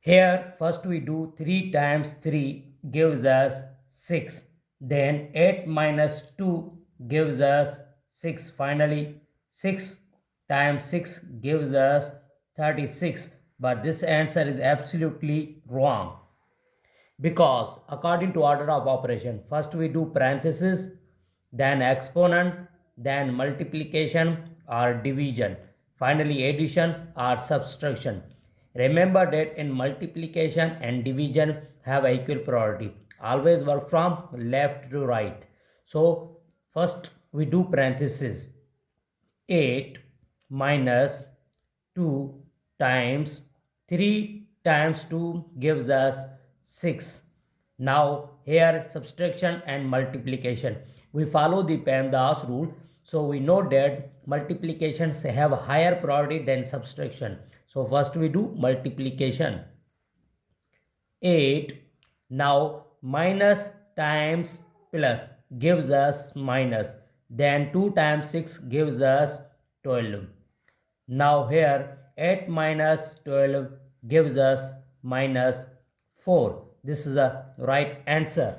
Here first we do 3 times 3 gives us 6. Then 8 minus 2 gives us 6. Finally 6 times 6 gives us 36. But this answer is absolutely wrong. Because according to order of operation, first we do parenthesis, then exponent, then multiplication or division, finally addition or subtraction. Remember that in multiplication and division have equal priority. Always work from left to right. So first we do parenthesis. 8 minus 2 times 3 times 2 gives us 6. Now here subtraction and multiplication. We follow the PEMDAS rule. So we know that multiplications have higher priority than subtraction. So first we do multiplication. 8 now minus times plus gives us minus, then 2 times 6 gives us 12. Now here 8 minus 12 gives us minus 4. This is the right answer.